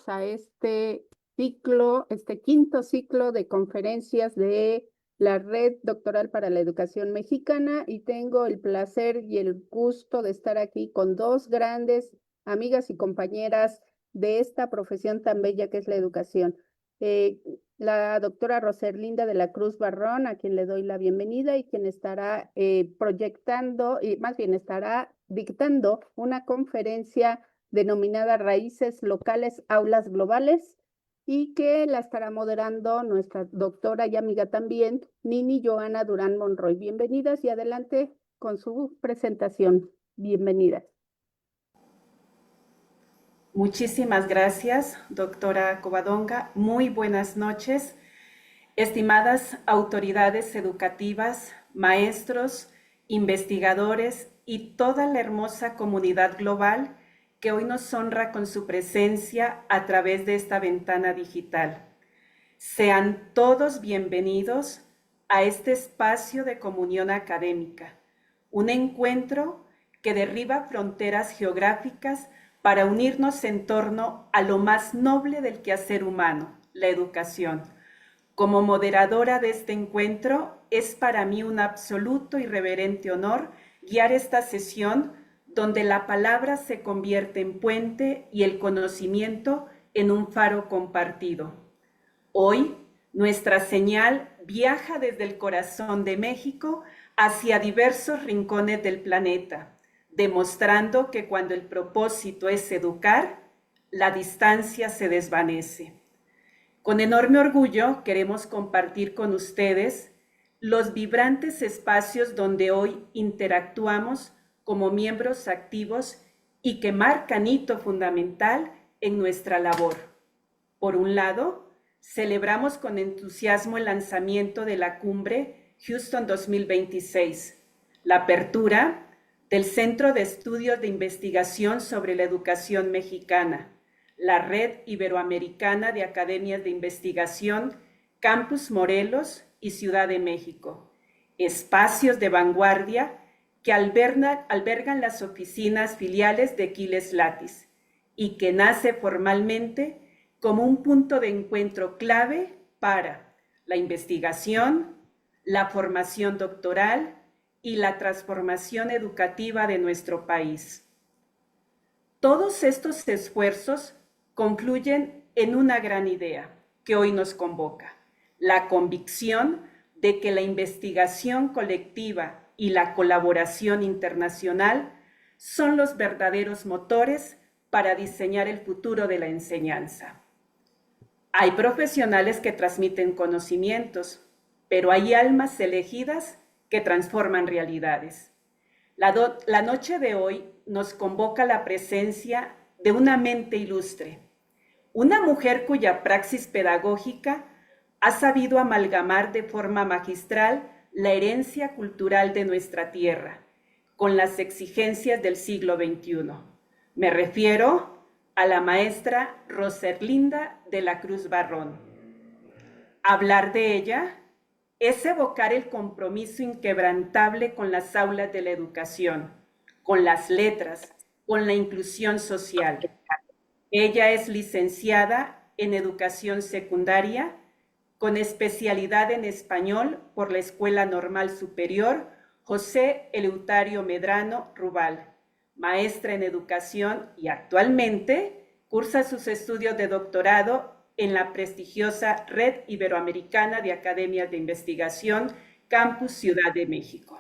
bienvenidos a este ciclo, este quinto ciclo de conferencias de la Red Doctoral para la Educación Mexicana, y tengo el placer y el gusto de estar aquí con dos grandes amigas y compañeras de esta profesión tan bella que es la educación. Eh, la doctora Roserlinda de la Cruz Barrón, a quien le doy la bienvenida y quien estará proyectando, y más bien estará dictando una conferencia denominada Raíces Locales, Aulas Globales, y que la estará moderando nuestra doctora y amiga también, Nini Joana Durán Monroy. Bienvenidas y adelante con su presentación. Bienvenidas. Muchísimas gracias, doctora Covadonga. Muy buenas noches, estimadas autoridades educativas, maestros, investigadores y toda la hermosa comunidad global que hoy nos honra con su presencia a través de esta ventana digital. Sean todos bienvenidos a este espacio de comunión académica, un encuentro que derriba fronteras geográficas para unirnos en torno a lo más noble del quehacer humano, la educación. Como moderadora de este encuentro, es para mí un absoluto y reverente honor guiar esta sesión donde la palabra se convierte en puente y el conocimiento en un faro compartido. Hoy, nuestra señal viaja desde el corazón de México hacia diversos rincones del planeta, demostrando que cuando el propósito es educar, la distancia se desvanece. Con enorme orgullo queremos compartir con ustedes los vibrantes espacios donde hoy interactuamos como miembros activos y que marcan hito fundamental en nuestra labor. Por un lado, celebramos con entusiasmo el lanzamiento de la cumbre Houston 2026, la apertura del Centro de Estudios de Investigación sobre la Educación Mexicana, la Red Iberoamericana de Academias de Investigación, Campus Morelos y Ciudad de México, espacios de vanguardia que albergan las oficinas filiales de Quiles Latis y que nace formalmente como un punto de encuentro clave para la investigación, la formación doctoral y la transformación educativa de nuestro país. Todos estos esfuerzos confluyen en una gran idea que hoy nos convoca: la convicción de que la investigación colectiva y la colaboración internacional son los verdaderos motores para diseñar el futuro de la enseñanza. Hay profesionales que transmiten conocimientos, pero hay almas elegidas que transforman realidades. La noche de hoy nos convoca la presencia de una mente ilustre, una mujer cuya praxis pedagógica ha sabido amalgamar de forma magistral la herencia cultural de nuestra tierra con las exigencias del siglo XXI. Me refiero a la maestra Roserlinda de la Cruz Barrón. Hablar de ella es evocar el compromiso inquebrantable con las aulas de la educación, con las letras, con la inclusión social. Ella es licenciada en Educación Secundaria, con especialidad en Español por la Escuela Normal Superior José Eleuterio Medrano Rubal, maestra en Educación, y actualmente cursa sus estudios de doctorado en la prestigiosa Red Iberoamericana de Academias de Investigación, Campus Ciudad de México.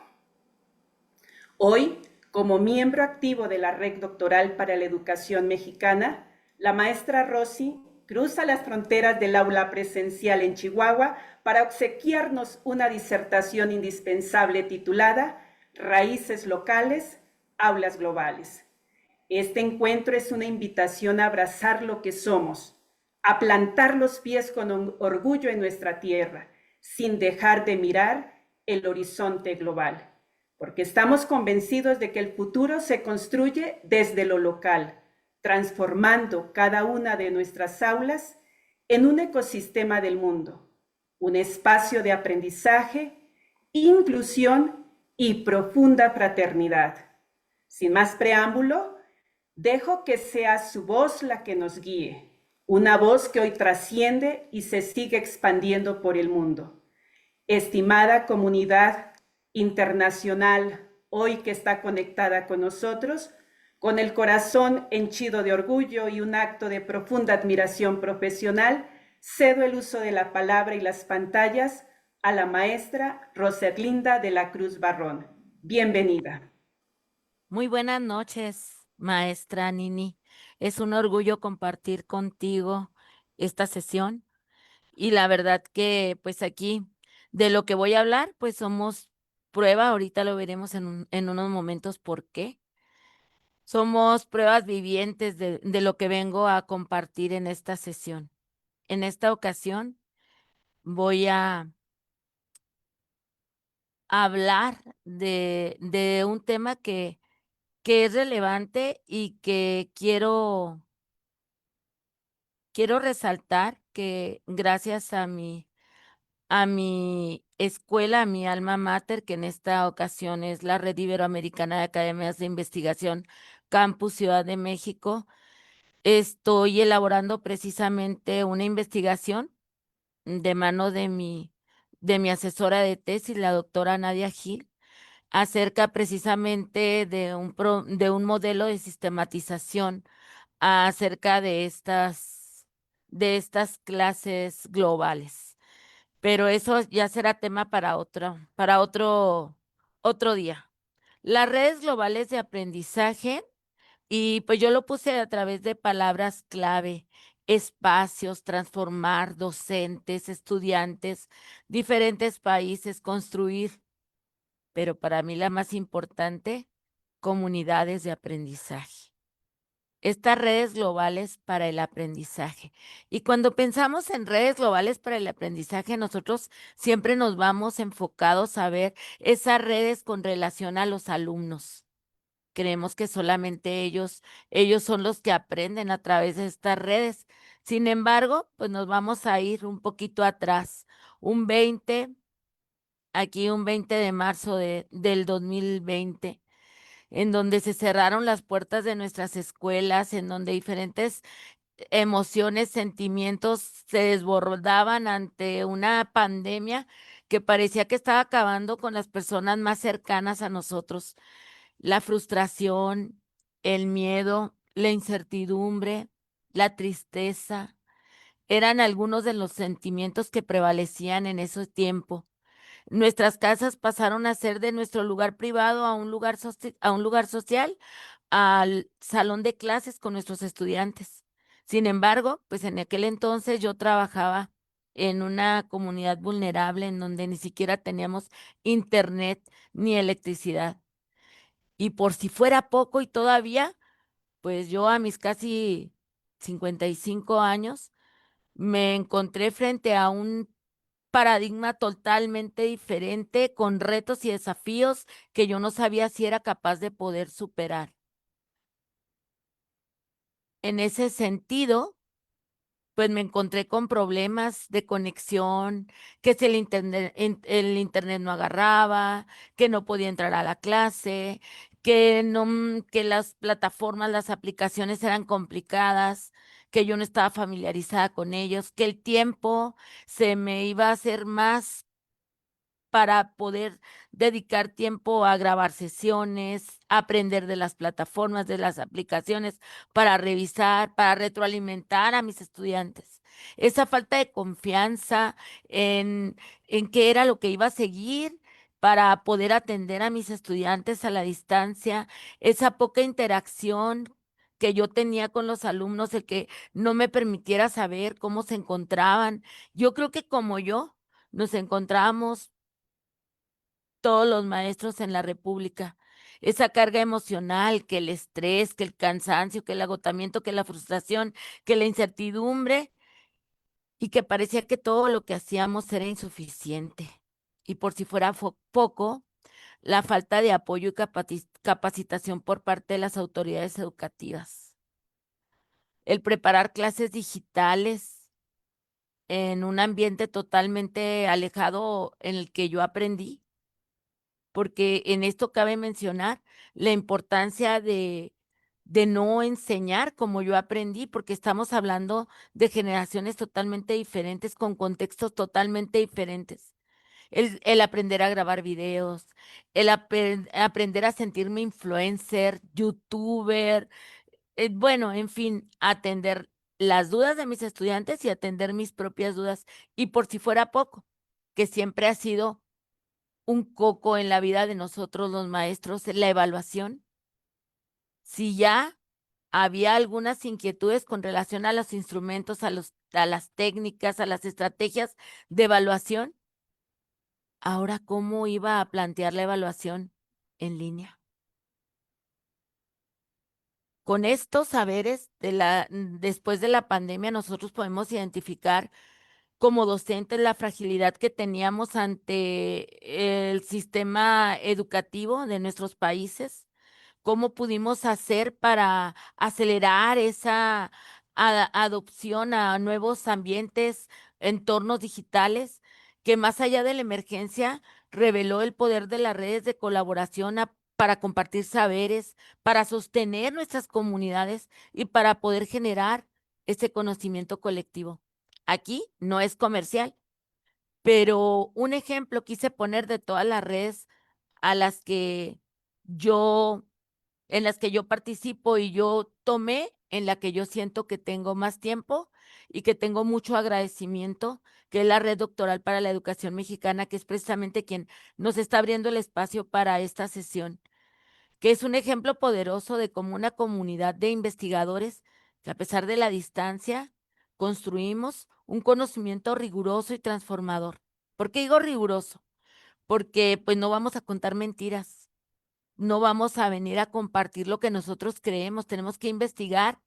Hoy, como miembro activo de la Red Doctoral para la Educación Mexicana, la maestra Rosy cruza las fronteras del aula presencial en Chihuahua para obsequiarnos una disertación indispensable titulada Raíces Locales, Aulas Globales. Este encuentro es una invitación a abrazar lo que somos, a plantar los pies con orgullo en nuestra tierra, sin dejar de mirar el horizonte global, porque estamos convencidos de que el futuro se construye desde lo local, transformando cada una de nuestras aulas en un ecosistema del mundo, un espacio de aprendizaje, inclusión y profunda fraternidad. Sin más preámbulo, dejo que sea su voz la que nos guíe. una voz que hoy trasciende y se sigue expandiendo por el mundo. Estimada comunidad internacional, hoy que está conectada con nosotros, con el corazón henchido de orgullo y un acto de profunda admiración profesional, cedo el uso de la palabra y las pantallas a la maestra Roserlinda de la Cruz Barrón. Bienvenida. Muy buenas noches, maestra Nini. Es un orgullo compartir contigo esta sesión y la verdad que pues aquí de lo que voy a hablar pues somos prueba, ahorita lo veremos en unos momentos por qué. Somos pruebas vivientes de lo que vengo a compartir en esta sesión. En esta ocasión voy a hablar de un tema que es relevante y que quiero resaltar que gracias a mi escuela, a mi alma mater, que en esta ocasión es la Red Iberoamericana de Academias de Investigación, Campus Ciudad de México, estoy elaborando precisamente una investigación de mano de mi asesora de tesis, la doctora Nadia Gil, acerca precisamente de un modelo de sistematización acerca de estas clases globales. Pero eso ya será tema para otro día. Las redes globales de aprendizaje, y pues yo lo puse a través de palabras clave, espacios, transformar, docentes, estudiantes, diferentes países, construir, pero para mí la más importante, comunidades de aprendizaje, estas redes globales para el aprendizaje. Y cuando pensamos en redes globales para el aprendizaje, nosotros siempre nos vamos enfocados a ver esas redes con relación a los alumnos. Creemos que solamente ellos son los que aprenden a través de estas redes. Sin embargo, pues nos vamos a ir un poquito atrás. Un 20, aquí un 20 de marzo del 2020, en donde se cerraron las puertas de nuestras escuelas, en donde diferentes emociones, sentimientos se desbordaban ante una pandemia que parecía que estaba acabando con las personas más cercanas a nosotros. La frustración, el miedo, la incertidumbre, la tristeza, eran algunos de los sentimientos que prevalecían en ese tiempo. Nuestras casas pasaron a ser de nuestro lugar privado a un a un lugar social, al salón de clases con nuestros estudiantes. Sin embargo, pues en aquel entonces yo trabajaba en una comunidad vulnerable en donde ni siquiera teníamos internet ni electricidad. Y por si fuera poco y todavía, pues yo a mis casi 55 años me encontré frente a un paradigma totalmente diferente, con retos y desafíos que yo no sabía si era capaz de poder superar. En ese sentido, pues me encontré con problemas de conexión, que si el internet no agarraba, que no podía entrar a la clase, que no, que las plataformas, las aplicaciones eran complicadas, que yo no estaba familiarizada con ellos, que el tiempo se me iba a hacer más para poder dedicar tiempo a grabar sesiones, aprender de las plataformas, de las aplicaciones, para revisar, para retroalimentar a mis estudiantes. Esa falta de confianza en, en qué era lo que iba a seguir para poder atender a mis estudiantes a la distancia, esa poca interacción que yo tenía con los alumnos, el que no me permitiera saber cómo se encontraban. Yo creo que como yo nos encontramos todos los maestros en la República. Esa carga emocional, que el estrés, que el cansancio, que el agotamiento, que la frustración, que la incertidumbre, y que parecía que todo lo que hacíamos era insuficiente. Y por si fuera poco, la falta de apoyo y capacitación por parte de las autoridades educativas. El preparar clases digitales en un ambiente totalmente alejado en el que yo aprendí, porque en esto cabe mencionar la importancia de no enseñar como yo aprendí, porque estamos hablando de generaciones totalmente diferentes, con contextos totalmente diferentes. El aprender a grabar videos, aprender a sentirme influencer, youtuber, bueno, en fin, atender las dudas de mis estudiantes y atender mis propias dudas. Y por si fuera poco, que siempre ha sido un coco en la vida de nosotros los maestros, la evaluación. Si ya había algunas inquietudes con relación a los instrumentos, a las técnicas, a las estrategias de evaluación, ahora cómo iba a plantear la evaluación en línea. Con estos saberes después de la pandemia, nosotros podemos identificar como docentes la fragilidad que teníamos ante el sistema educativo de nuestros países, cómo pudimos hacer para acelerar esa adopción a nuevos ambientes, entornos digitales, que más allá de la emergencia reveló el poder de las redes de colaboración para compartir saberes, para sostener nuestras comunidades y para poder generar ese conocimiento colectivo. Aquí no es comercial, pero un ejemplo quise poner de todas las redes a las que yo en las que yo participo y yo tomé, en la que yo siento que tengo más tiempo y que tengo mucho agradecimiento, que es la Red Doctoral para la Educación Mexicana, que es precisamente quien nos está abriendo el espacio para esta sesión, que es un ejemplo poderoso de cómo una comunidad de investigadores, que a pesar de la distancia, construimos un conocimiento riguroso y transformador. ¿Por qué digo riguroso? Porque pues no vamos a contar mentiras, no vamos a venir a compartir lo que nosotros creemos, tenemos que investigar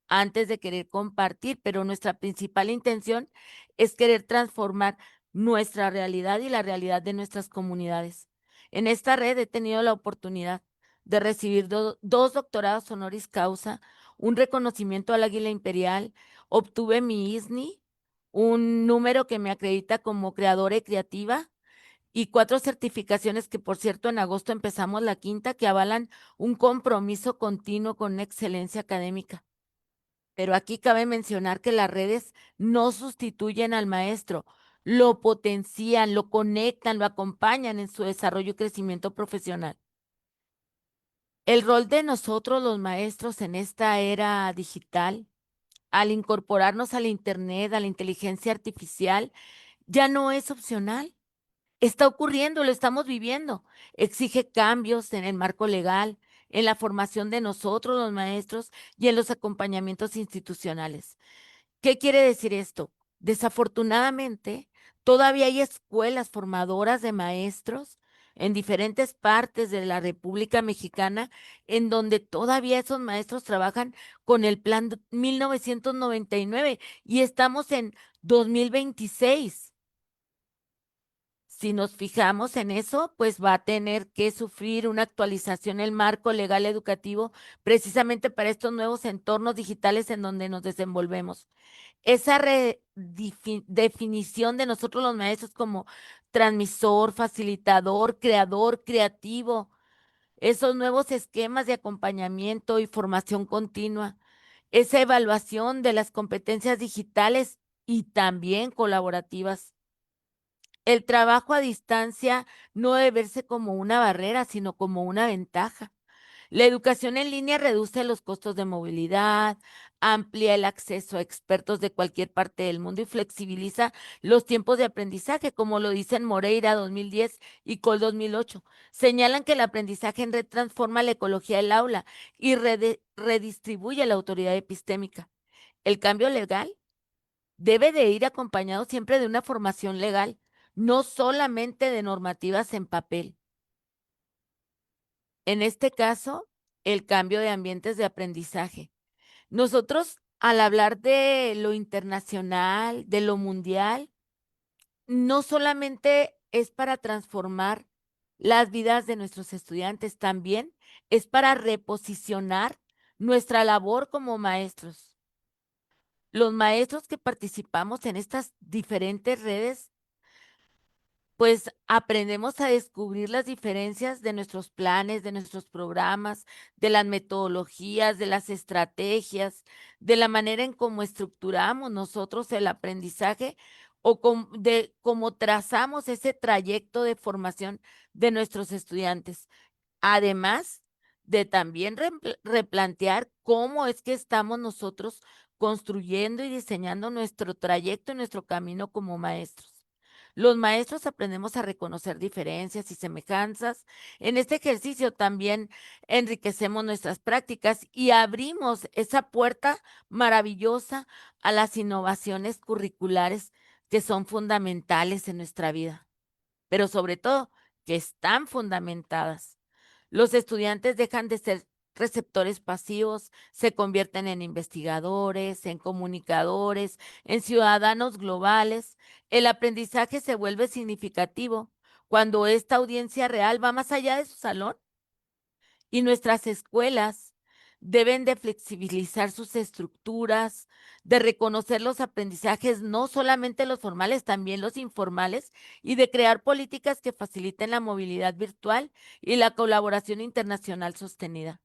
antes de querer compartir, pero nuestra principal intención es querer transformar nuestra realidad y la realidad de nuestras comunidades. En esta red he tenido la oportunidad de recibir dos doctorados honoris causa, un reconocimiento al Águila Imperial, obtuve mi ISNI, un número que me acredita como creadora y creativa, y 4 certificaciones que, por cierto, en agosto empezamos la quinta, que avalan un compromiso continuo con una excelencia académica. Pero aquí cabe mencionar que las redes no sustituyen al maestro, lo potencian, lo conectan, lo acompañan en su desarrollo y crecimiento profesional. El rol de nosotros los maestros en esta era digital, al incorporarnos al Internet, a la inteligencia artificial, ya no es opcional. Está ocurriendo, lo estamos viviendo. Exige cambios en el marco legal, en la formación de nosotros, los maestros, y en los acompañamientos institucionales. ¿Qué quiere decir esto? Desafortunadamente, todavía hay escuelas formadoras de maestros en diferentes partes de la República Mexicana, en donde todavía esos maestros trabajan con el plan 1999 y estamos en 2026. Si nos fijamos en eso, pues va a tener que sufrir una actualización el marco legal educativo precisamente para estos nuevos entornos digitales en donde nos desenvolvemos. Esa definición de nosotros los maestros como transmisor, facilitador, creador, creativo, esos nuevos esquemas de acompañamiento y formación continua, esa evaluación de las competencias digitales y también colaborativas. El trabajo a distancia no debe verse como una barrera, sino como una ventaja. La educación en línea reduce los costos de movilidad, amplía el acceso a expertos de cualquier parte del mundo y flexibiliza los tiempos de aprendizaje, como lo dicen Moreira 2010 y Col 2008. Señalan que el aprendizaje en red transforma la ecología del aula y redistribuye la autoridad epistémica. El cambio legal debe de ir acompañado siempre de una formación legal, no solamente de normativas en papel. En este caso, el cambio de ambientes de aprendizaje. Nosotros, al hablar de lo internacional, de lo mundial, no solamente es para transformar las vidas de nuestros estudiantes, también es para reposicionar nuestra labor como maestros. Los maestros que participamos en estas diferentes redes pues aprendemos a descubrir las diferencias de nuestros planes, de nuestros programas, de las metodologías, de las estrategias, de la manera en cómo estructuramos nosotros el aprendizaje o de cómo trazamos ese trayecto de formación de nuestros estudiantes. Además de también replantear cómo es que estamos nosotros construyendo y diseñando nuestro trayecto y nuestro camino como maestros. Los maestros aprendemos a reconocer diferencias y semejanzas. En este ejercicio también enriquecemos nuestras prácticas y abrimos esa puerta maravillosa a las innovaciones curriculares que son fundamentales en nuestra vida, pero sobre todo que están fundamentadas. Los estudiantes dejan de ser receptores pasivos, se convierten en investigadores, en comunicadores, en ciudadanos globales. El aprendizaje se vuelve significativo cuando esta audiencia real va más allá de su salón, y nuestras escuelas deben de flexibilizar sus estructuras, de reconocer los aprendizajes, no solamente los formales, también los informales, y de crear políticas que faciliten la movilidad virtual y la colaboración internacional sostenida.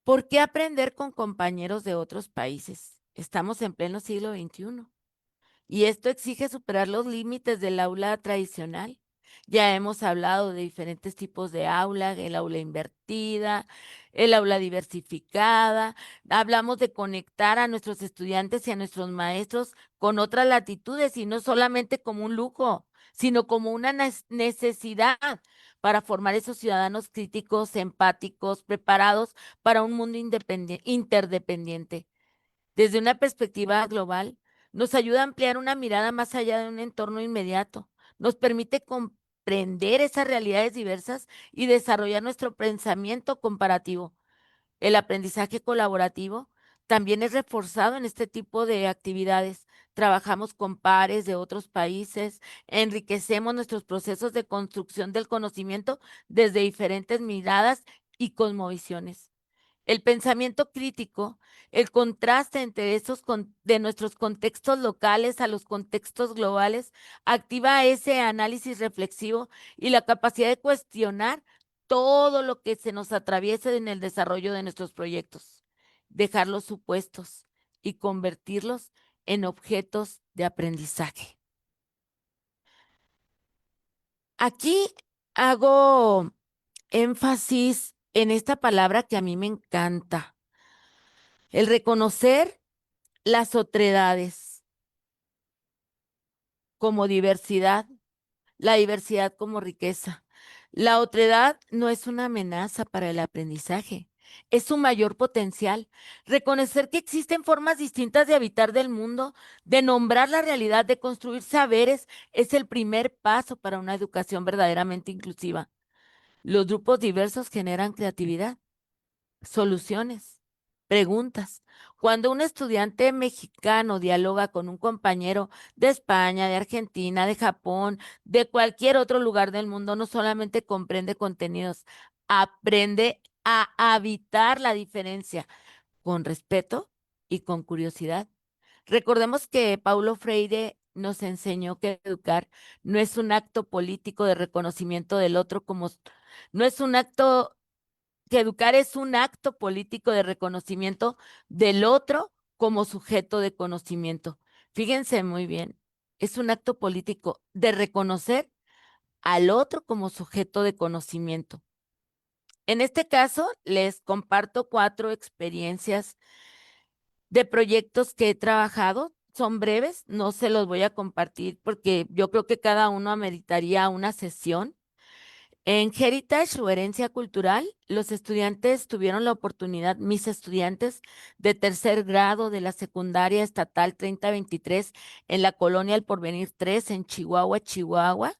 ¿Por qué aprender con compañeros de otros países? Estamos en pleno siglo XXI. Y esto exige superar los límites del aula tradicional. Ya hemos hablado de diferentes tipos de aula, el aula invertida, el aula diversificada. Hablamos de conectar a nuestros estudiantes y a nuestros maestros con otras latitudes y no solamente como un lujo, sino como una necesidad para formar esos ciudadanos críticos, empáticos, preparados para un mundo interdependiente. Desde una perspectiva global, nos ayuda a ampliar una mirada más allá de un entorno inmediato. Nos permite comprender esas realidades diversas y desarrollar nuestro pensamiento comparativo. El aprendizaje colaborativo también es reforzado en este tipo de actividades. Trabajamos con pares de otros países, enriquecemos nuestros procesos de construcción del conocimiento desde diferentes miradas y cosmovisiones. El pensamiento crítico, el contraste entre de nuestros contextos locales a los contextos globales, activa ese análisis reflexivo y la capacidad de cuestionar todo lo que se nos atraviesa en el desarrollo de nuestros proyectos, dejar los supuestos y convertirlos en objetos de aprendizaje. Aquí hago énfasis en esta palabra que a mí me encanta: el reconocer las otredades como diversidad, la diversidad como riqueza. La otredad no es una amenaza para el aprendizaje, es su mayor potencial. Reconocer que existen formas distintas de habitar del mundo, de nombrar la realidad, de construir saberes, es el primer paso para una educación verdaderamente inclusiva. Los grupos diversos generan creatividad, soluciones, preguntas. Cuando un estudiante mexicano dialoga con un compañero de España, de Argentina, de Japón, de cualquier otro lugar del mundo, no solamente comprende contenidos, aprende a habitar la diferencia con respeto y con curiosidad. Recordemos que Paulo Freire nos enseñó que educar no es un acto político de reconocimiento del otro no es un acto que educar es un acto político de reconocimiento del otro como sujeto de conocimiento. Fíjense muy bien, es un acto político de reconocer al otro como sujeto de conocimiento. En este caso, les comparto 4 experiencias de proyectos que he trabajado. Son breves, no se los voy a compartir porque yo creo que cada uno ameritaría una sesión. En Heritage o Herencia Cultural, los estudiantes tuvieron la oportunidad, mis estudiantes de tercer grado de la secundaria estatal 3023 en la colonia El Porvenir 3 en Chihuahua, Chihuahua,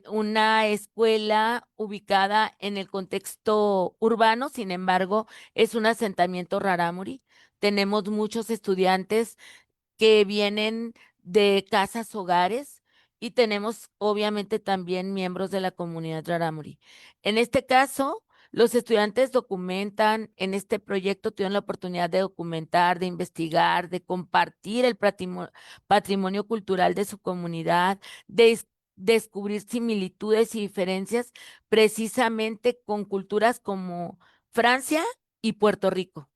una escuela ubicada en el contexto urbano, sin embargo, es un asentamiento rarámuri. Tenemos muchos estudiantes que vienen de casas hogares y tenemos obviamente también miembros de la comunidad rarámuri. En este caso, Los estudiantes documentan, en este proyecto tuvieron la oportunidad de documentar, de investigar, de compartir el patrimonio cultural de su comunidad, de descubrir similitudes y diferencias precisamente con culturas como Francia y Puerto Rico.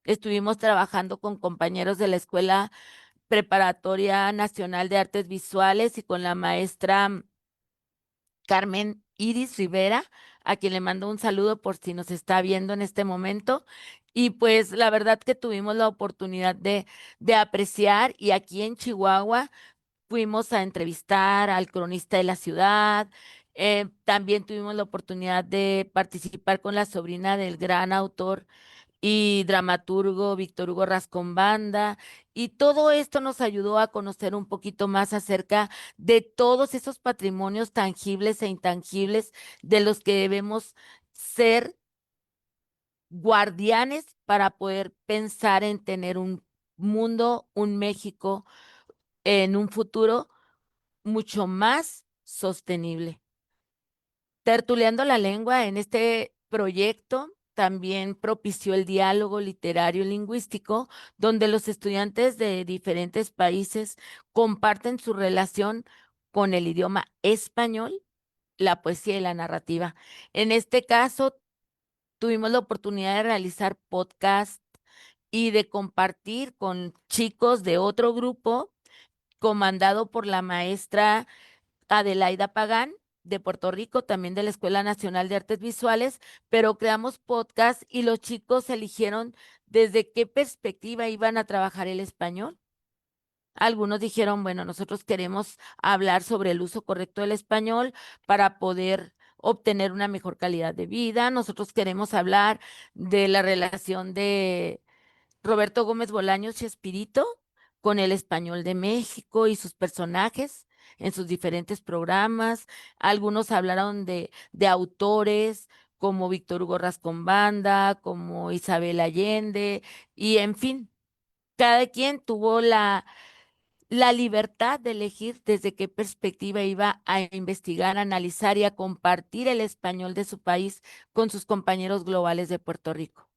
Estuvimos trabajando con compañeros de la Escuela Preparatoria Nacional de Artes Visuales y con la maestra Carmen Iris Rivera, a quien le mando un saludo por si nos está viendo en este momento. Y pues la verdad que tuvimos la oportunidad de apreciar, y aquí en Chihuahua fuimos a entrevistar al cronista de la ciudad. También tuvimos la oportunidad de participar con la sobrina del gran autor y dramaturgo Víctor Hugo Rascón-Banda, y todo esto nos ayudó a conocer un poquito más acerca de todos esos patrimonios tangibles e intangibles de los que debemos ser guardianes para poder pensar en tener un mundo, un México en un futuro mucho más sostenible. Tertuleando la lengua en este proyecto también propició el diálogo literario y lingüístico, donde los estudiantes de diferentes países comparten su relación con el idioma español, la poesía y la narrativa. En este caso, tuvimos la oportunidad de realizar podcast y de compartir con chicos de otro grupo comandado por la maestra Adelaida Pagán, de Puerto Rico, también de la Escuela Nacional de Artes Visuales, pero creamos podcast y los chicos eligieron desde qué perspectiva iban a trabajar el español. Algunos dijeron, bueno, nosotros queremos hablar sobre el uso correcto del español para poder obtener una mejor calidad de vida. Nosotros queremos hablar de la relación de Roberto Gómez Bolaños y Espírito con el español de México y sus personajes en sus diferentes programas. Algunos hablaron de autores como Víctor Hugo Rascón-Banda, como Isabel Allende, y en fin, cada quien tuvo la libertad de elegir desde qué perspectiva iba a investigar, analizar y a compartir el español de su país con sus compañeros globales de Puerto Rico.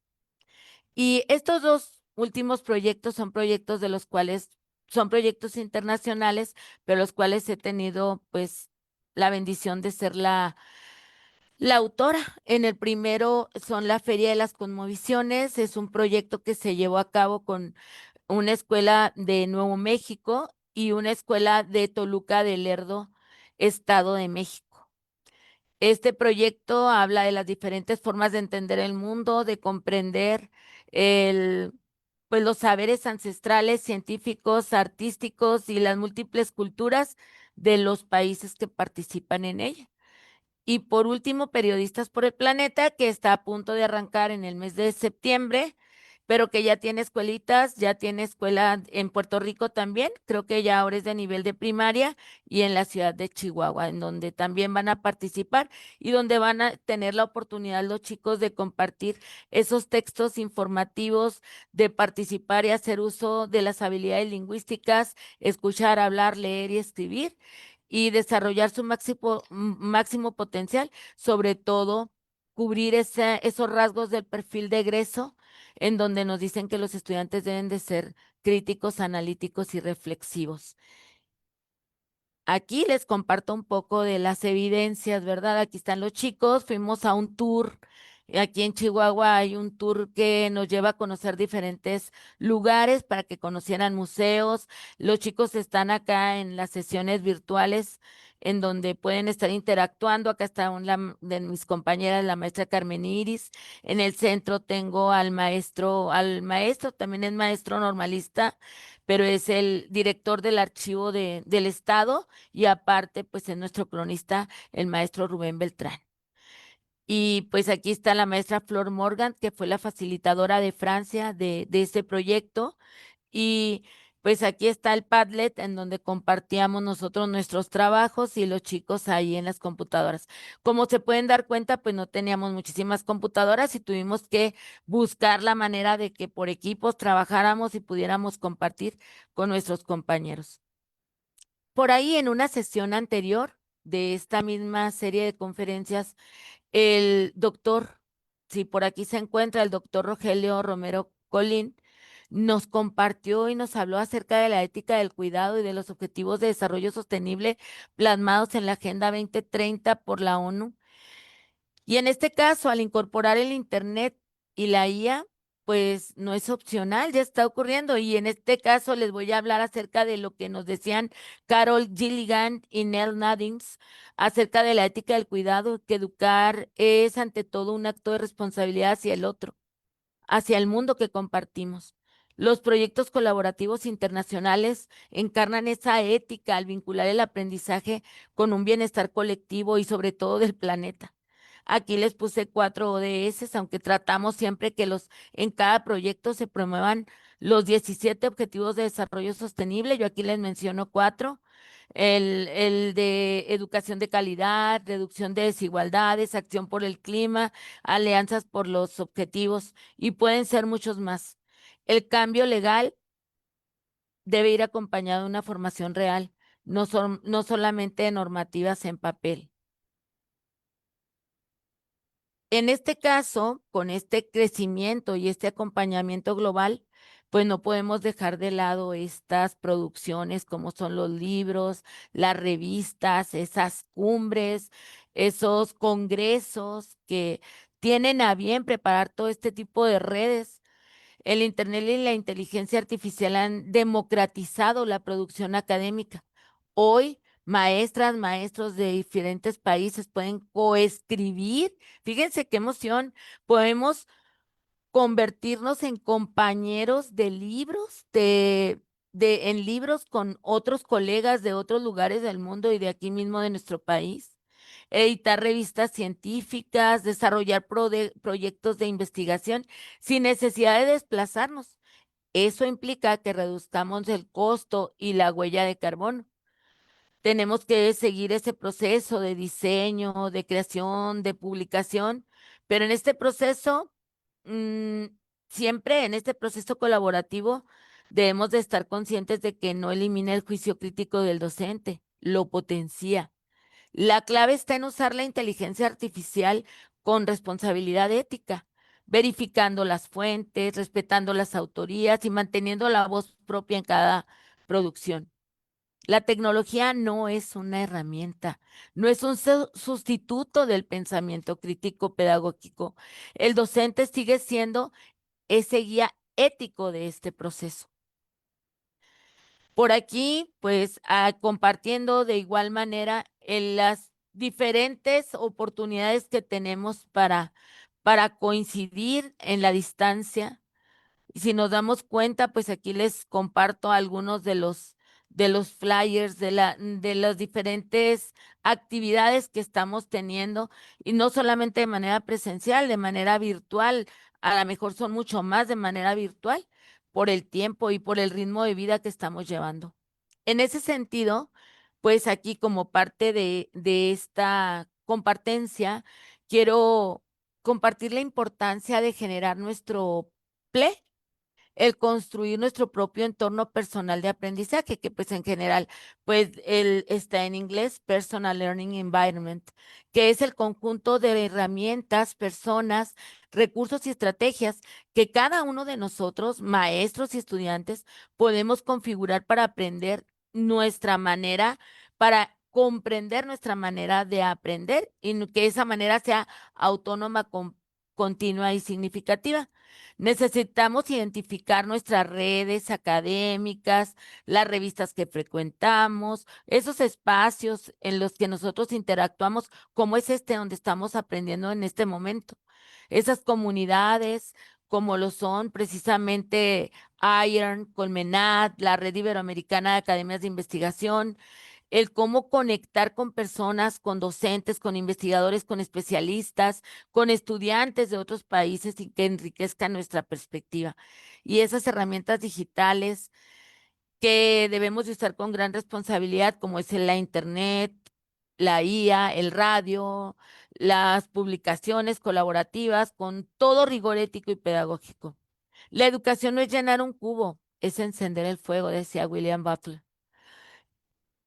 Y estos dos últimos proyectos son proyectos de los cuales son proyectos internacionales, pero los cuales he tenido pues la bendición de ser la autora. En el primero son la Feria de las Cosmovisiones, es un proyecto que se llevó a cabo con una escuela de Nuevo México y una escuela de Toluca de Lerdo, Estado de México. Este proyecto habla de las diferentes formas de entender el mundo, de comprender el, pues los saberes ancestrales, científicos, artísticos y las múltiples culturas de los países que participan en ella. Y por último, Periodistas por el Planeta, que está a punto de arrancar en el mes de septiembre, pero que ya tiene escuelitas, ya tiene escuela en Puerto Rico también, creo que ya ahora es de nivel de primaria, y en la ciudad de Chihuahua, en donde también van a participar y donde van a tener la oportunidad los chicos de compartir esos textos informativos, de participar y hacer uso de las habilidades lingüísticas, escuchar, hablar, leer y escribir, y desarrollar su máximo potencial, sobre todo cubrir esos rasgos del perfil de egreso en donde nos dicen que los estudiantes deben de ser críticos, analíticos y reflexivos. Aquí les comparto un poco de las evidencias, ¿verdad? Aquí están los chicos, fuimos a un tour. Aquí en Chihuahua hay un tour que nos lleva a conocer diferentes lugares para que conocieran museos. Los chicos están acá en las sesiones virtuales en donde pueden estar interactuando. Acá está una de mis compañeras, la maestra Carmen Iris. En el centro tengo al maestro, también es maestro normalista, pero es el director del archivo del Estado, y aparte, pues es nuestro cronista, el maestro Rubén Beltrán. Y pues aquí está la maestra Flor Morgan, que fue la facilitadora de Francia de este proyecto. Y pues aquí está el Padlet, en donde compartíamos nosotros nuestros trabajos y los chicos ahí en las computadoras. Como se pueden dar cuenta, pues no teníamos muchísimas computadoras y tuvimos que buscar la manera de que por equipos trabajáramos y pudiéramos compartir con nuestros compañeros. Por ahí en una sesión anterior de esta misma serie de conferencias, el doctor, si por aquí se encuentra el doctor Rogelio Romero Colín, nos compartió y nos habló acerca de la ética del cuidado y de los objetivos de desarrollo sostenible plasmados en la Agenda 2030 por la ONU. Y en este caso, al incorporar el Internet y la IA, pues no es opcional, ya está ocurriendo. Y en este caso les voy a hablar acerca de lo que nos decían Carol Gilligan y Nell Nadins acerca de la ética del cuidado, que educar es ante todo un acto de responsabilidad hacia el otro, hacia el mundo que compartimos. Los proyectos colaborativos internacionales encarnan esa ética al vincular el aprendizaje con un bienestar colectivo y sobre todo del planeta. Aquí les puse 4 ODS, aunque tratamos siempre que en cada proyecto se promuevan los 17 Objetivos de Desarrollo Sostenible. Yo aquí les menciono 4. El de educación de calidad, reducción de desigualdades, acción por el clima, alianzas por los objetivos y pueden ser muchos más. El cambio legal debe ir acompañado de una formación real, no solamente de normativas en papel. En este caso, con este crecimiento y este acompañamiento global, pues no podemos dejar de lado estas producciones como son los libros, las revistas, esas cumbres, esos congresos que tienen a bien preparar todo este tipo de redes. El Internet y la inteligencia artificial han democratizado la producción académica. Hoy, maestras, maestros de diferentes países pueden coescribir. Fíjense qué emoción. Podemos convertirnos en compañeros de libros, en libros con otros colegas de otros lugares del mundo y de aquí mismo de nuestro país. Editar revistas científicas, desarrollar proyectos de investigación sin necesidad de desplazarnos. Eso implica que reduzcamos el costo y la huella de carbono. Tenemos que seguir ese proceso de diseño, de creación, de publicación, pero en este proceso, mm, siempre en este proceso colaborativo, debemos de estar conscientes de que no elimina el juicio crítico del docente, lo potencia. La clave está en usar la inteligencia artificial con responsabilidad ética, verificando las fuentes, respetando las autorías y manteniendo la voz propia en cada producción. La tecnología no es una herramienta, no es un sustituto del pensamiento crítico pedagógico. El docente sigue siendo ese guía ético de este proceso. Por aquí, pues, compartiendo de igual manera en las diferentes oportunidades que tenemos para coincidir en la distancia. Y si nos damos cuenta, pues aquí les comparto algunos de los flyers, de las diferentes actividades que estamos teniendo, y no solamente de manera presencial, de manera virtual, a lo mejor son mucho más de manera virtual, por el tiempo y por el ritmo de vida que estamos llevando. En ese sentido, pues aquí como parte de esta compartencia, quiero compartir la importancia de generar nuestro PLE, el construir nuestro propio entorno personal de aprendizaje, que pues en general, pues está en inglés, Personal Learning Environment, que es el conjunto de herramientas, personas, recursos y estrategias que cada uno de nosotros, maestros y estudiantes, podemos configurar para aprender nuestra manera, para comprender nuestra manera de aprender y que esa manera sea autónoma, continua y significativa. Necesitamos identificar nuestras redes académicas, las revistas que frecuentamos, esos espacios en los que nosotros interactuamos, como es este donde estamos aprendiendo en este momento. Esas comunidades, como lo son precisamente IRN, Colmenat, la Red Iberoamericana de Academias de Investigación, el cómo conectar con personas, con docentes, con investigadores, con especialistas, con estudiantes de otros países y que enriquezcan nuestra perspectiva. Y esas herramientas digitales que debemos de usar con gran responsabilidad, como es la internet, la IA, el radio, las publicaciones colaborativas, con todo rigor ético y pedagógico. La educación no es llenar un cubo, es encender el fuego, decía William Butler.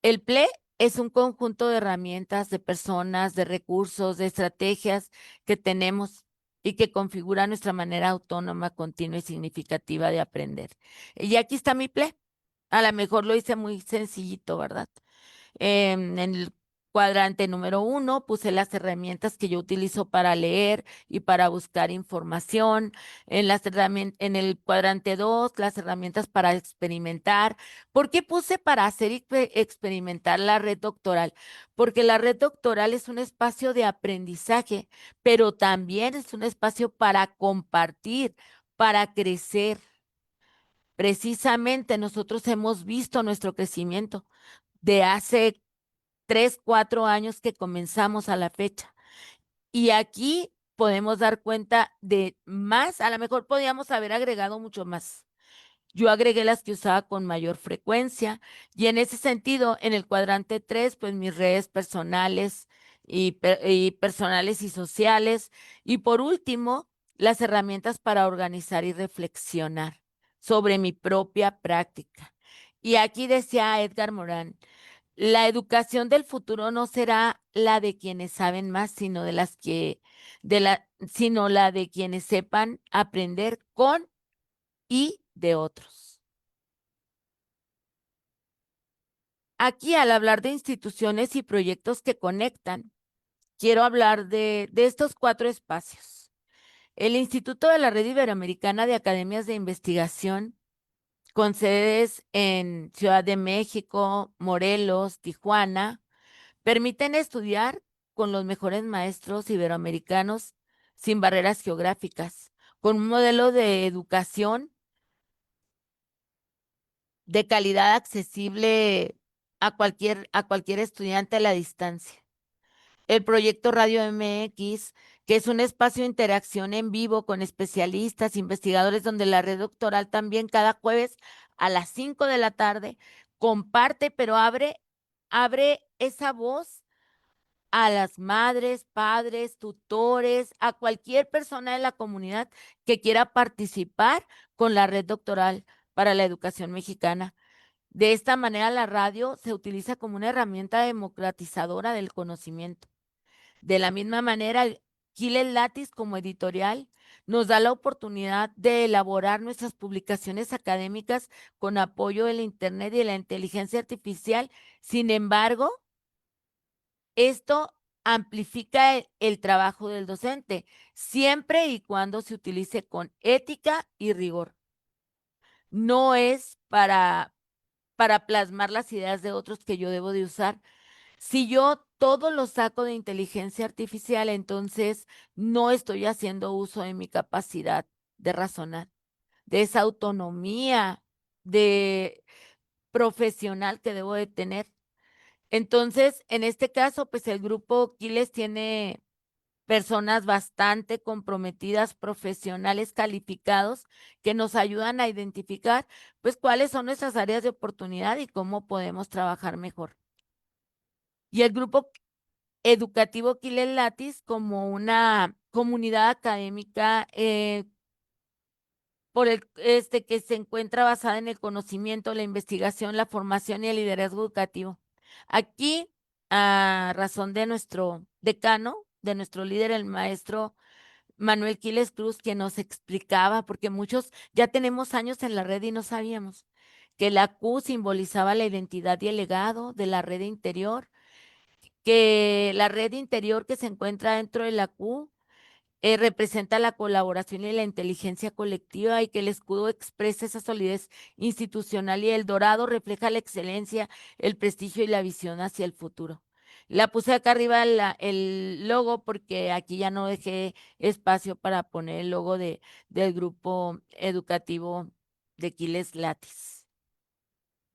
El PLE es un conjunto de herramientas, de personas, de recursos, de estrategias que tenemos y que configura nuestra manera autónoma, continua y significativa de aprender. Y aquí está mi ple. A lo mejor lo hice muy sencillito, ¿verdad? En el cuadrante número 1 puse las herramientas que yo utilizo para leer y para buscar información. En el cuadrante 2, las herramientas para experimentar. ¿Por qué puse para hacer experimentar la red doctoral? Porque la red doctoral es un espacio de aprendizaje, pero también es un espacio para compartir, para crecer. Precisamente nosotros hemos visto nuestro crecimiento de hace 3, 4 años que comenzamos a la fecha. Y aquí podemos dar cuenta de más, a lo mejor podíamos haber agregado mucho más. Yo agregué las que usaba con mayor frecuencia y en ese sentido, en el cuadrante 3, pues mis redes personales y personales y sociales. Y por último, las herramientas para organizar y reflexionar sobre mi propia práctica. Y aquí decía Edgar Morán, la educación del futuro no será la de quienes saben más, sino la de quienes sepan aprender con y de otros. Aquí, al hablar de instituciones y proyectos que conectan, quiero hablar de estos 4 espacios. El Instituto de la Red Iberoamericana de Academias de Investigación, con sedes en Ciudad de México, Morelos, Tijuana, permiten estudiar con los mejores maestros iberoamericanos sin barreras geográficas, con un modelo de educación de calidad accesible a cualquier estudiante a la distancia. El proyecto Radio MX, que es un espacio de interacción en vivo con especialistas, investigadores, donde la red doctoral también cada jueves a las 5 de la tarde comparte, pero abre esa voz a las madres, padres, tutores, a cualquier persona de la comunidad que quiera participar con la red doctoral para la educación mexicana. De esta manera, la radio se utiliza como una herramienta democratizadora del conocimiento. De la misma manera, Giles Latis como editorial nos da la oportunidad de elaborar nuestras publicaciones académicas con apoyo del Internet y de la inteligencia artificial. Sin embargo, esto amplifica el trabajo del docente, siempre y cuando se utilice con ética y rigor. No es para plasmar las ideas de otros que yo debo de usar. Si yo todo lo saco de inteligencia artificial, entonces no estoy haciendo uso de mi capacidad de razonar, de esa autonomía de profesional que debo de tener. Entonces, en este caso, pues el grupo Quiles tiene personas bastante comprometidas, profesionales calificados, que nos ayudan a identificar, pues, cuáles son nuestras áreas de oportunidad y cómo podemos trabajar mejor. Y el grupo educativo Quiles Latis como una comunidad académica que se encuentra basada en el conocimiento, la investigación, la formación y el liderazgo educativo. Aquí, a razón de nuestro decano, de nuestro líder, el maestro Manuel Quiles Cruz, que nos explicaba, porque muchos ya tenemos años en la red y no sabíamos que la Q simbolizaba la identidad y el legado de la red interior, que la red interior que se encuentra dentro de la Q representa la colaboración y la inteligencia colectiva, y que el escudo expresa esa solidez institucional, y el dorado refleja la excelencia, el prestigio y la visión hacia el futuro. La puse acá arriba el logo porque aquí ya no dejé espacio para poner el logo del grupo educativo de Quiles Latis.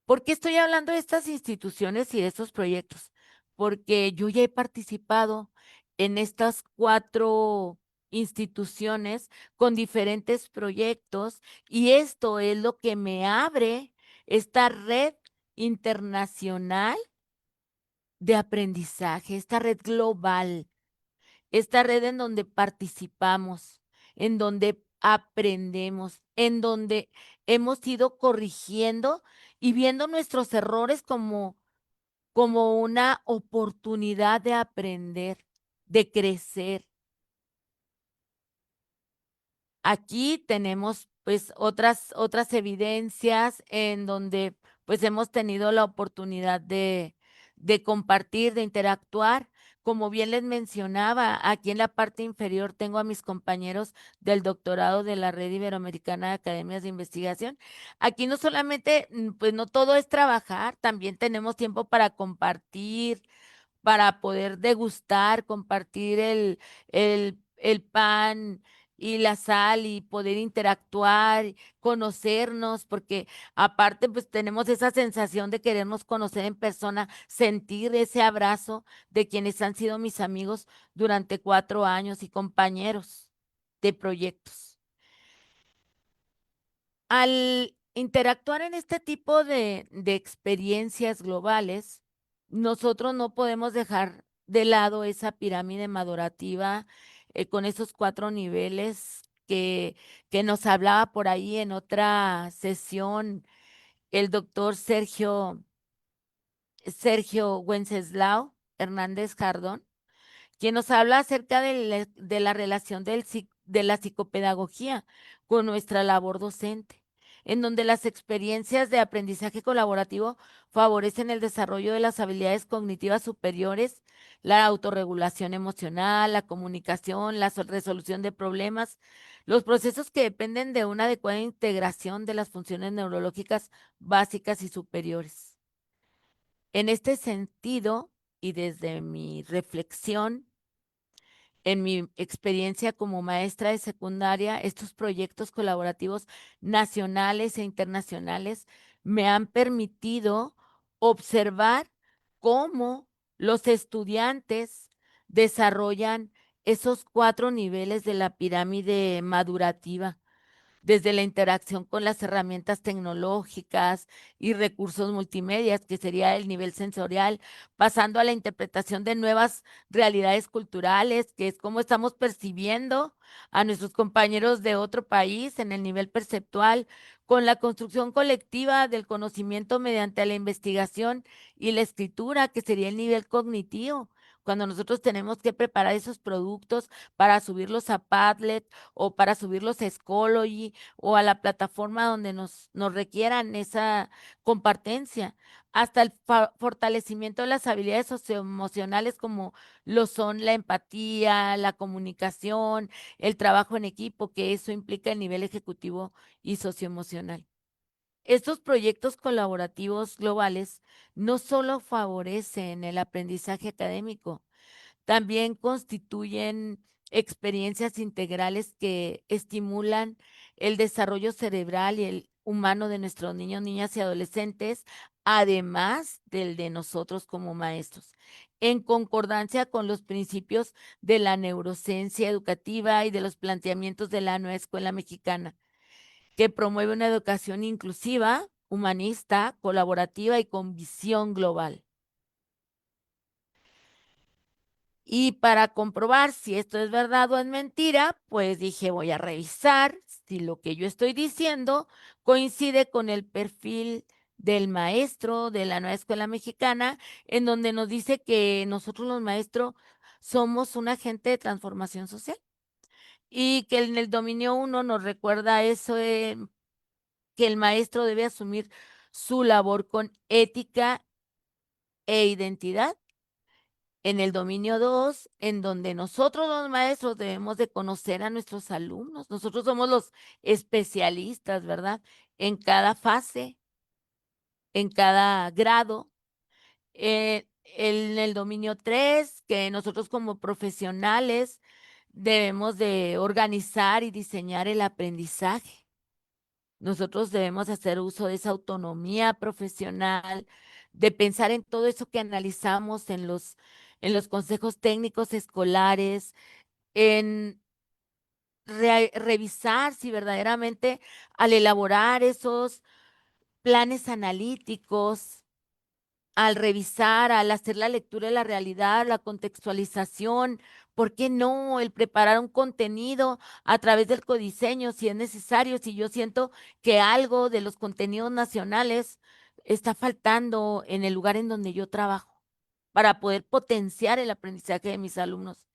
¿Por qué estoy hablando de estas instituciones y de estos proyectos? Porque yo ya he participado en estas 4 instituciones con diferentes proyectos, y esto es lo que me abre esta red internacional de aprendizaje, esta red global, esta red en donde participamos, en donde aprendemos, en donde hemos ido corrigiendo y viendo nuestros errores como como una oportunidad de aprender, de crecer. Aquí tenemos pues otras evidencias en donde pues hemos tenido la oportunidad de compartir, de interactuar. Como bien les mencionaba, aquí en la parte inferior tengo a mis compañeros del doctorado de la Red Iberoamericana de Academias de Investigación. Aquí no solamente, pues no todo es trabajar, también tenemos tiempo para compartir, para poder degustar, compartir el pan y la sal y poder interactuar, conocernos, porque aparte pues tenemos esa sensación de querernos conocer en persona, sentir ese abrazo de quienes han sido mis amigos durante 4 años y compañeros de proyectos. Al interactuar en este tipo de experiencias globales, nosotros no podemos dejar de lado esa pirámide madurativa con esos 4 niveles que nos hablaba por ahí en otra sesión el doctor Sergio Wenceslao Hernández Jardón, quien nos habla acerca de la relación de la psicopedagogía con nuestra labor docente, en donde las experiencias de aprendizaje colaborativo favorecen el desarrollo de las habilidades cognitivas superiores, la autorregulación emocional, la comunicación, la resolución de problemas, los procesos que dependen de una adecuada integración de las funciones neurológicas básicas y superiores. En este sentido, y desde mi reflexión, en mi experiencia como maestra de secundaria, estos proyectos colaborativos nacionales e internacionales me han permitido observar cómo los estudiantes desarrollan esos 4 niveles de la pirámide madurativa desde la interacción con las herramientas tecnológicas y recursos multimedia, que sería el nivel sensorial, pasando a la interpretación de nuevas realidades culturales, que es cómo estamos percibiendo a nuestros compañeros de otro país en el nivel perceptual, con la construcción colectiva del conocimiento mediante la investigación y la escritura, que sería el nivel cognitivo. Cuando nosotros tenemos que preparar esos productos para subirlos a Padlet o para subirlos a Schoology o a la plataforma donde nos requieran esa compartencia, hasta el fortalecimiento de las habilidades socioemocionales como lo son la empatía, la comunicación, el trabajo en equipo, que eso implica el nivel ejecutivo y socioemocional. Estos proyectos colaborativos globales no solo favorecen el aprendizaje académico, también constituyen experiencias integrales que estimulan el desarrollo cerebral y el humano de nuestros niños, niñas y adolescentes, además del de nosotros como maestros, en concordancia con los principios de la neurociencia educativa y de los planteamientos de la nueva escuela mexicana, que promueve una educación inclusiva, humanista, colaborativa y con visión global. Y para comprobar si esto es verdad o es mentira, pues dije, voy a revisar si lo que yo estoy diciendo coincide con el perfil del maestro de la nueva escuela mexicana, en donde nos dice que nosotros los maestros somos un agente de transformación social y que en el dominio 1 nos recuerda eso, que el maestro debe asumir su labor con ética e identidad. En el dominio 2, en donde nosotros los maestros debemos de conocer a nuestros alumnos. Nosotros somos los especialistas, ¿verdad? En cada fase, en cada grado. En el dominio 3, que nosotros como profesionales debemos de organizar y diseñar el aprendizaje. Nosotros debemos hacer uso de esa autonomía profesional, de pensar en todo eso que analizamos en los consejos técnicos escolares, en revisar si verdaderamente al elaborar esos planes analíticos, al revisar, al hacer la lectura de la realidad, la contextualización, ¿por qué no el preparar un contenido a través del codiseño si es necesario? Si yo siento que algo de los contenidos nacionales está faltando en el lugar en donde yo trabajo para poder potenciar el aprendizaje de mis alumnos.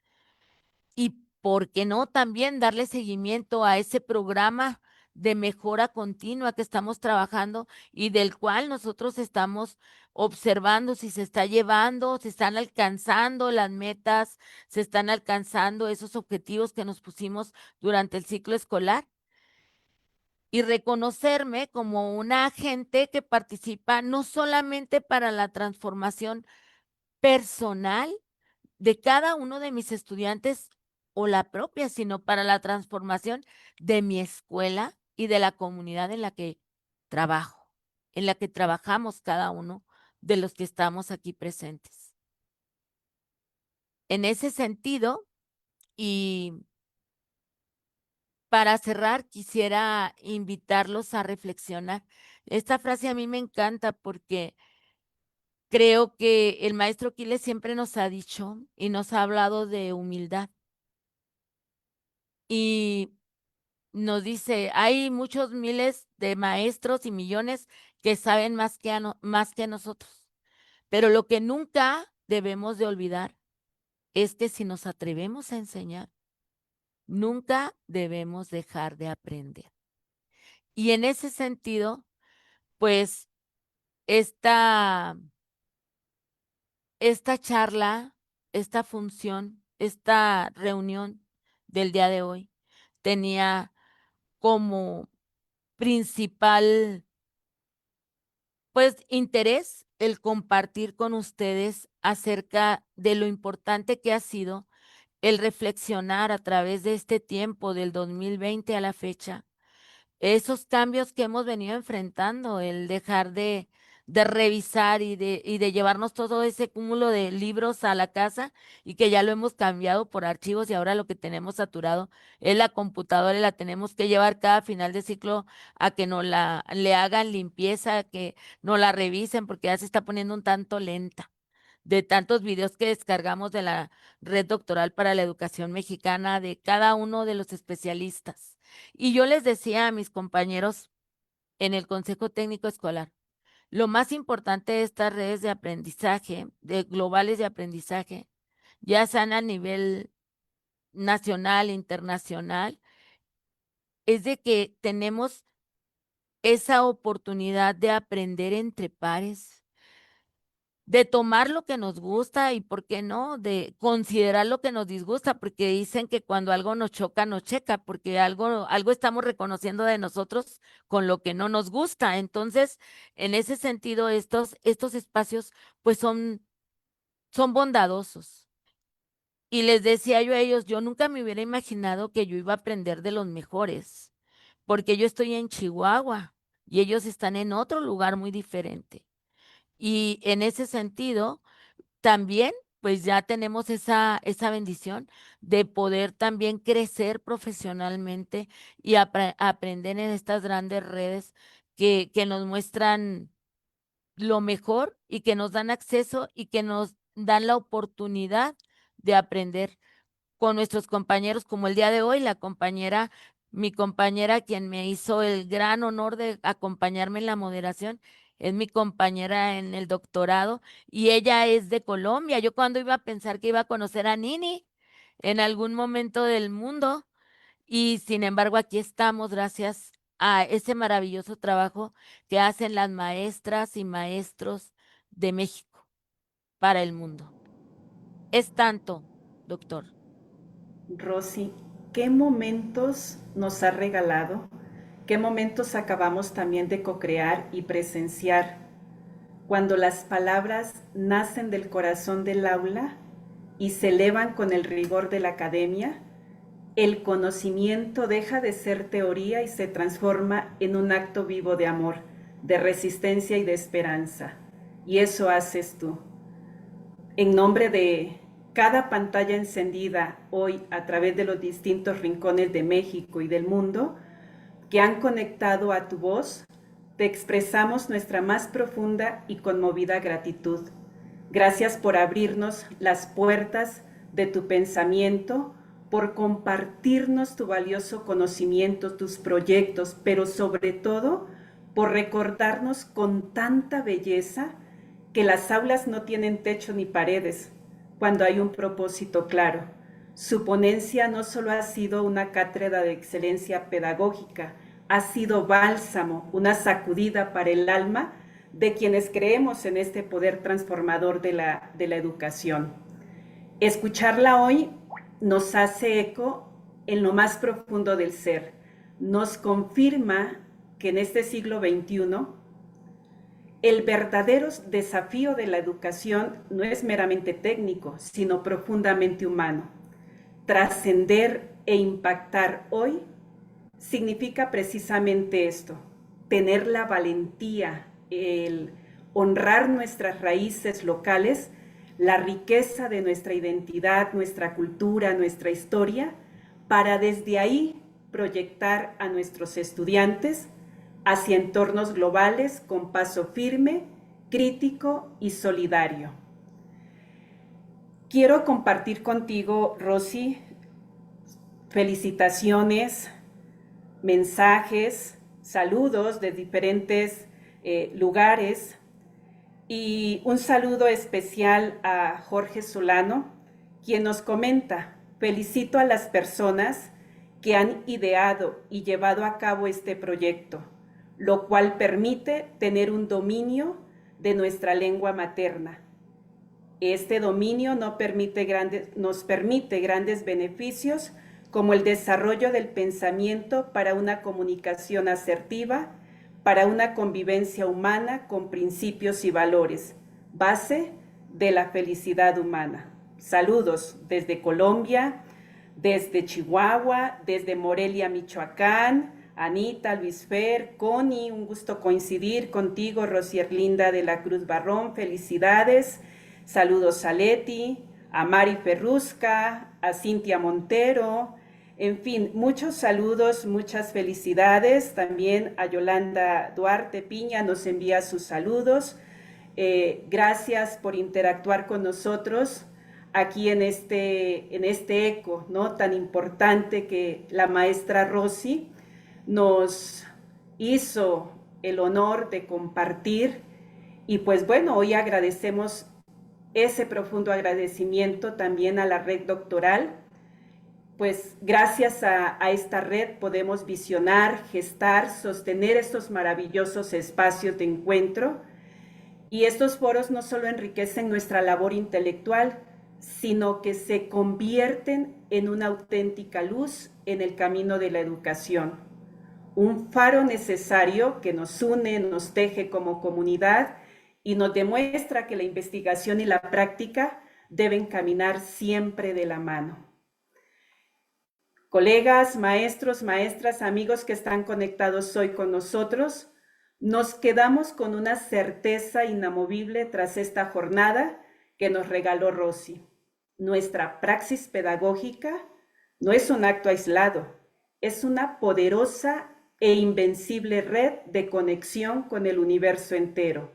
Y por qué no también darle seguimiento a ese programa de mejora continua que estamos trabajando y del cual nosotros estamos observando si se está llevando, se están alcanzando las metas, se están alcanzando esos objetivos que nos pusimos durante el ciclo escolar. Y reconocerme como una agente que participa no solamente para la transformación personal de cada uno de mis estudiantes o la propia, sino para la transformación de mi escuela y de la comunidad en la que trabajo, en la que trabajamos cada uno de los que estamos aquí presentes. En ese sentido, y para cerrar, quisiera invitarlos a reflexionar. Esta frase a mí me encanta porque creo que el maestro Quiles siempre nos ha dicho y nos ha hablado de humildad. Y nos dice, hay muchos miles de maestros y millones que saben más que nosotros, pero lo que nunca debemos de olvidar es que si nos atrevemos a enseñar, nunca debemos dejar de aprender. Y en ese sentido, pues esta, esta charla, esta función, esta reunión del día de hoy tenía como principal, pues, interés el compartir con ustedes acerca de lo importante que ha sido el reflexionar a través de este tiempo del 2020 a la fecha, esos cambios que hemos venido enfrentando, el dejar de revisar y de llevarnos todo ese cúmulo de libros a la casa y que ya lo hemos cambiado por archivos y ahora lo que tenemos saturado es la computadora y la tenemos que llevar cada final de ciclo a que le hagan limpieza, que nos la revisen porque ya se está poniendo un tanto lenta de tantos videos que descargamos de la Red Doctoral para la Educación Mexicana, de cada uno de los especialistas. Y yo les decía a mis compañeros en el Consejo Técnico Escolar, lo más importante de estas redes de aprendizaje, de globales de aprendizaje, ya sean a nivel nacional, internacional, es de que tenemos esa oportunidad de aprender entre pares, de tomar lo que nos gusta y, ¿por qué no?, de considerar lo que nos disgusta, porque dicen que cuando algo nos choca, nos checa, porque algo estamos reconociendo de nosotros con lo que no nos gusta. Entonces, en ese sentido, estos espacios, pues son bondadosos. Y les decía yo a ellos, yo nunca me hubiera imaginado que yo iba a aprender de los mejores, porque yo estoy en Chihuahua y ellos están en otro lugar muy diferente. Y en ese sentido, también, pues ya tenemos esa bendición de poder también crecer profesionalmente y aprender en estas grandes redes que nos muestran lo mejor y que nos dan acceso y que nos dan la oportunidad de aprender con nuestros compañeros, como el día de hoy, mi compañera, quien me hizo el gran honor de acompañarme en la moderación, es mi compañera en el doctorado y ella es de Colombia. Yo cuando iba a pensar que iba a conocer a Nini en algún momento del mundo y sin embargo aquí estamos gracias a ese maravilloso trabajo que hacen las maestras y maestros de México para el mundo. Es tanto, doctor. Rosy, ¿qué momentos nos ha regalado? ¿Qué momentos acabamos también de co-crear y presenciar? Cuando las palabras nacen del corazón del aula y se elevan con el rigor de la academia, el conocimiento deja de ser teoría y se transforma en un acto vivo de amor, de resistencia y de esperanza. Y eso haces tú. En nombre de cada pantalla encendida hoy a través de los distintos rincones de México y del mundo que han conectado a tu voz, te expresamos nuestra más profunda y conmovida gratitud. Gracias por abrirnos las puertas de tu pensamiento, por compartirnos tu valioso conocimiento, tus proyectos, pero sobre todo por recordarnos con tanta belleza que las aulas no tienen techo ni paredes, cuando hay un propósito claro. Su ponencia no solo ha sido una cátedra de excelencia pedagógica, ha sido bálsamo, una sacudida para el alma de quienes creemos en este poder transformador de la educación. Escucharla hoy nos hace eco en lo más profundo del ser, nos confirma que en este siglo XXI el verdadero desafío de la educación no es meramente técnico, sino profundamente humano. Trascender e impactar hoy significa precisamente esto, tener la valentía, el honrar nuestras raíces locales, la riqueza de nuestra identidad, nuestra cultura, nuestra historia, para desde ahí proyectar a nuestros estudiantes hacia entornos globales con paso firme, crítico y solidario. Quiero compartir contigo, Rosy, felicitaciones, mensajes, saludos de diferentes lugares y un saludo especial a Jorge Solano, quien nos comenta: felicito a las personas que han ideado y llevado a cabo este proyecto, lo cual permite tener un dominio de nuestra lengua materna. Este dominio nos permite grandes beneficios, como el desarrollo del pensamiento para una comunicación asertiva, para una convivencia humana con principios y valores, base de la felicidad humana. Saludos desde Colombia, desde Chihuahua, desde Morelia, Michoacán. Anita, Luis Fer, Connie, un gusto coincidir contigo. Rosy Erlinda de la Cruz Barrón, felicidades. Saludos a Leti, a Mari Ferrusca, a Cintia Montero, en fin, muchos saludos, muchas felicidades. También a Yolanda Duarte Piña nos envía sus saludos. Gracias por interactuar con nosotros aquí en este eco, ¿no?, tan importante que la maestra Rosy nos hizo el honor de compartir. Y pues bueno, hoy agradecemos ese profundo agradecimiento también a la red doctoral. Pues gracias a esta red podemos visionar, gestar, sostener estos maravillosos espacios de encuentro, y estos foros no solo enriquecen nuestra labor intelectual, sino que se convierten en una auténtica luz en el camino de la educación, un faro necesario que nos une, nos teje como comunidad y nos demuestra que la investigación y la práctica deben caminar siempre de la mano. Colegas, maestros, maestras, amigos que están conectados hoy con nosotros, nos quedamos con una certeza inamovible tras esta jornada que nos regaló Rosy. Nuestra praxis pedagógica no es un acto aislado, es una poderosa e invencible red de conexión con el universo entero.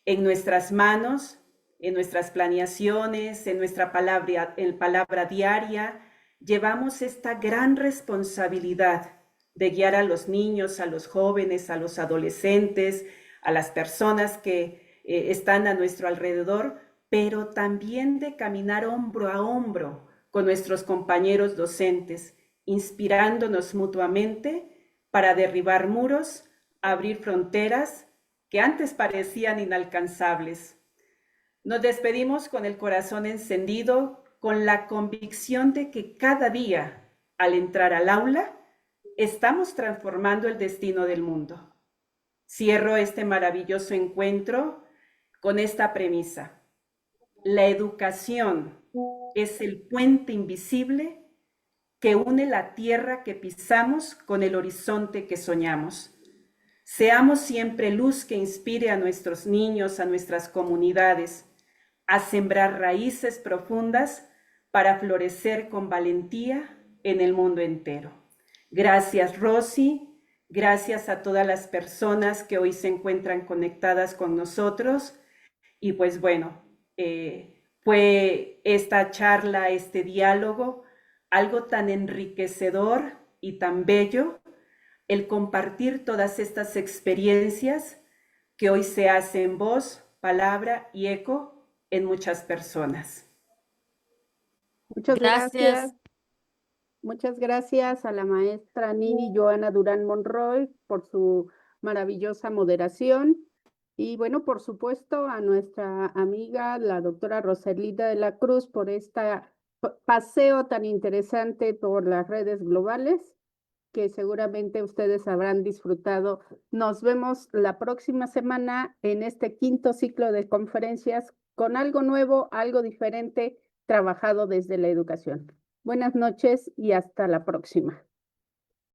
En nuestras manos, en nuestras planeaciones, en nuestra palabra diaria, llevamos esta gran responsabilidad de guiar a los niños, a los jóvenes, a los adolescentes, a las personas que están a nuestro alrededor, pero también de caminar hombro a hombro con nuestros compañeros docentes, inspirándonos mutuamente para derribar muros, abrir fronteras que antes parecían inalcanzables. Nos despedimos con el corazón encendido, con la convicción de que cada día, al entrar al aula, estamos transformando el destino del mundo. Cierro este maravilloso encuentro con esta premisa: la educación es el puente invisible que une la tierra que pisamos con el horizonte que soñamos. Seamos siempre luz que inspire a nuestros niños, a nuestras comunidades, a sembrar raíces profundas para florecer con valentía en el mundo entero. Gracias, Rosy. Gracias a todas las personas que hoy se encuentran conectadas con nosotros. Y pues bueno, fue esta charla, este diálogo, algo tan enriquecedor y tan bello, el compartir todas estas experiencias que hoy se hacen voz, palabra y eco en muchas personas. Muchas gracias. Gracias. Muchas gracias a la maestra Nini Joana Durán Monroy por su maravillosa moderación. Y bueno, por supuesto, a nuestra amiga, la doctora Rosalita de la Cruz, por este paseo tan interesante por las redes globales, que seguramente ustedes habrán disfrutado. Nos vemos la próxima semana en este quinto ciclo de conferencias con algo nuevo, algo diferente, trabajado desde la educación. Buenas noches y hasta la próxima.